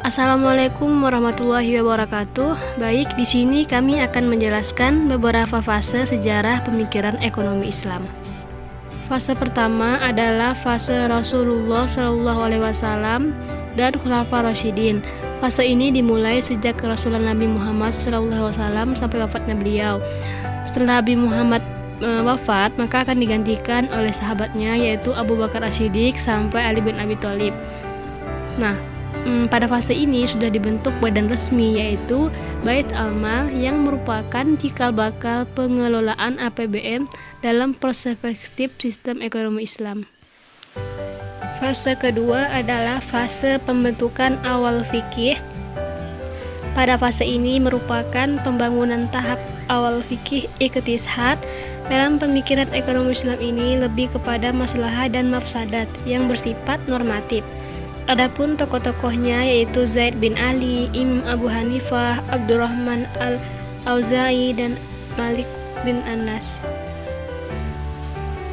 Assalamualaikum warahmatullahi wabarakatuh. Baik, di sini kami akan menjelaskan beberapa fase sejarah pemikiran ekonomi Islam. Fase pertama adalah fase Rasulullah SAW dan Khulafaur Rasyidin. Fase ini dimulai sejak Rasulullah Nabi Muhammad SAW sampai wafatnya beliau. Setelah Nabi Muhammad wafat, maka akan digantikan oleh sahabatnya, yaitu Abu Bakar As-Siddiq sampai Ali bin Abi Thalib. Nah, pada fase ini sudah dibentuk badan resmi, yaitu Bait Al-Mal, yang merupakan cikal bakal pengelolaan APBN dalam perspektif sistem ekonomi Islam. Fase kedua adalah fase pembentukan awal fikih. Pada fase ini merupakan pembangunan tahap awal fikih iqtisad. Dalam pemikiran ekonomi Islam ini lebih kepada maslahah dan mafsadat yang bersifat normatif. Adapun tokoh-tokohnya yaitu Zaid bin Ali, Imam Abu Hanifah, Abdurrahman Al-Auza'i, dan Malik bin Anas.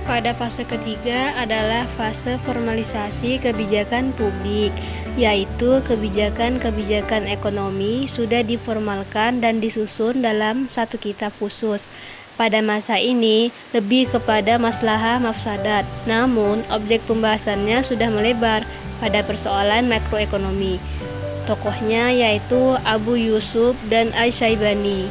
Pada fase ketiga adalah fase formalisasi kebijakan publik, yaitu kebijakan-kebijakan ekonomi sudah diformalkan dan disusun dalam satu kitab khusus. Pada masa ini lebih kepada maslahah mafsadat, namun objek pembahasannya sudah melebar pada persoalan makroekonomi. Tokohnya yaitu Abu Yusuf dan Asy-Syaibani.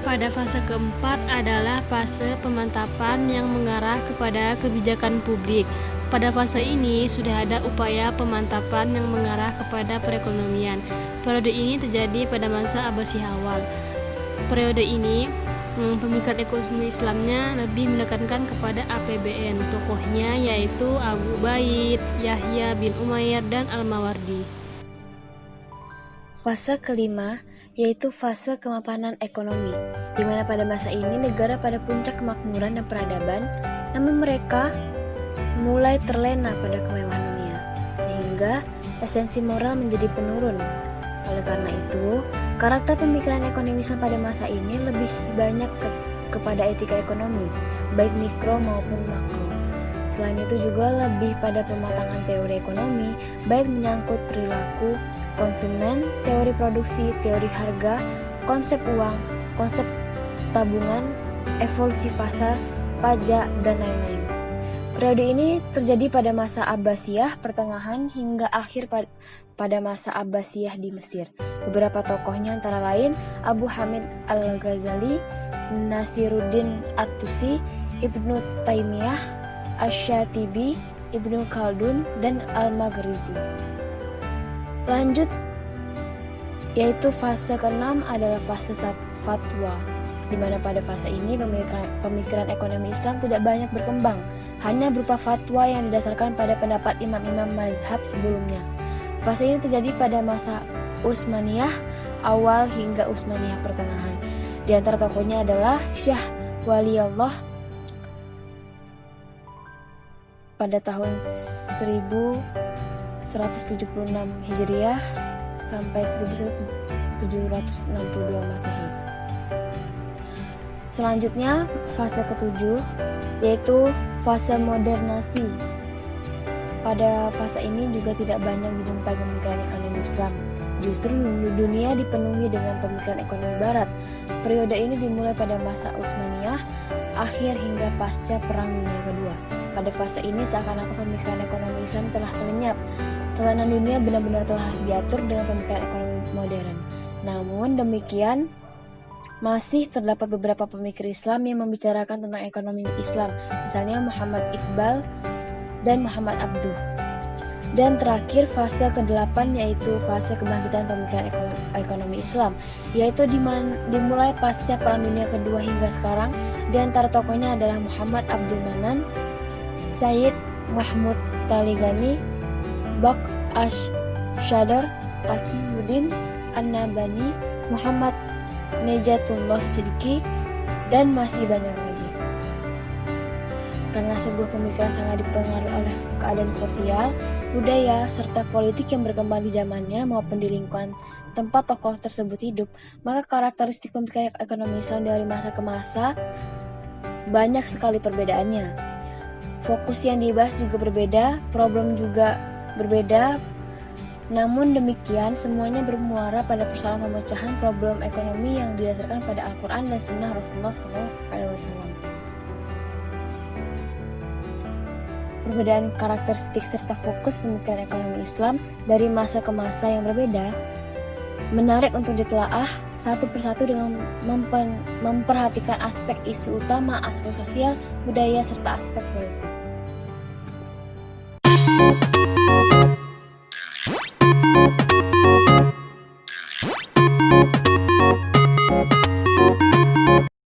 Pada fase keempat adalah fase pemantapan yang mengarah kepada kebijakan publik. Pada fase ini sudah ada upaya pemantapan yang mengarah kepada perekonomian. Periode ini terjadi pada masa Abbasiyah awal. Periode ini pemikiran ekonomi Islamnya lebih menekankan kepada APBN. Tokohnya yaitu Abu Ubaid, Yahya bin Umair, dan Al-Mawardi. Fase kelima yaitu fase kemapanan ekonomi, di mana pada masa ini negara pada puncak kemakmuran dan peradaban, namun mereka mulai terlena pada kemewahan dunia, sehingga esensi moral menjadi penurun. Oleh karena itu, karakter pemikiran ekonomi Islam pada masa ini lebih banyak kepada etika ekonomi, baik mikro maupun makro. Selain itu juga lebih pada pematangan teori ekonomi, baik menyangkut perilaku konsumen, teori produksi, teori harga, konsep uang, konsep tabungan, evolusi pasar, pajak, dan lain-lain. Periode ini terjadi pada masa Abbasiyah pertengahan hingga akhir pada masa Abbasiyah di Mesir. Beberapa tokohnya antara lain Abu Hamid Al-Ghazali, Nasiruddin At-Tusi, Ibnu Taimiyah, Asy-Syatibi, Ibnu Khaldun, dan Al-Maghrizi. Lanjut, yaitu fase ke-6 adalah fase fatwa, di mana pada fase ini pemikiran ekonomi Islam tidak banyak berkembang, hanya berupa fatwa yang didasarkan pada pendapat imam-imam mazhab sebelumnya. Fase ini terjadi pada masa Utsmaniyah awal hingga Utsmaniyah pertengahan. Di antara tokohnya adalah Syah Waliullah pada tahun 1176 Hijriah sampai 1762 Masehi. Selanjutnya, fase ke-7 yaitu fase modernasi. Pada fase ini juga tidak banyak dijumpai pemikiran ekonomi Islam. Justru dunia dipenuhi dengan pemikiran ekonomi Barat. Periode ini dimulai pada masa Utsmaniyah, akhir hingga pasca Perang Dunia Kedua. Pada fase ini seakan-akan pemikiran ekonomi Islam telah lenyap. Tatanan dunia benar-benar telah diatur dengan pemikiran ekonomi modern. Namun demikian, masih terdapat beberapa pemikir Islam yang membicarakan tentang ekonomi Islam, misalnya Muhammad Iqbal dan Muhammad Abduh. Dan terakhir fase ke-8 yaitu fase kebangkitan pemikiran ekonomi Islam, yaitu dimulai pasca Perang Dunia Kedua hingga sekarang. Di antara tokohnya adalah Muhammad Abdul Manan, Sayyid Mahmud Taligani, Bak Ash-Shadar, Taqiyuddin An-Nabhani, Muhammad Nejatullah Siddiqi, dan masih banyak lagi. Karena sebuah pemikiran sangat dipengaruhi oleh keadaan sosial, budaya, serta politik yang berkembang di zamannya maupun di lingkungan tempat tokoh tersebut hidup, maka karakteristik pemikiran ekonomi Islam dari masa ke masa banyak sekali perbedaannya. Fokus yang dibahas juga berbeda, problem juga berbeda, Namun demikian, semuanya bermuara pada persoalan pemecahan problem ekonomi yang didasarkan pada Al-Quran dan Sunnah Rasulullah SAW. Perbedaan karakteristik serta fokus pemikiran ekonomi Islam dari masa ke masa yang berbeda menarik untuk ditelaah satu persatu dengan memperhatikan aspek isu utama, aspek sosial, budaya, serta aspek politik.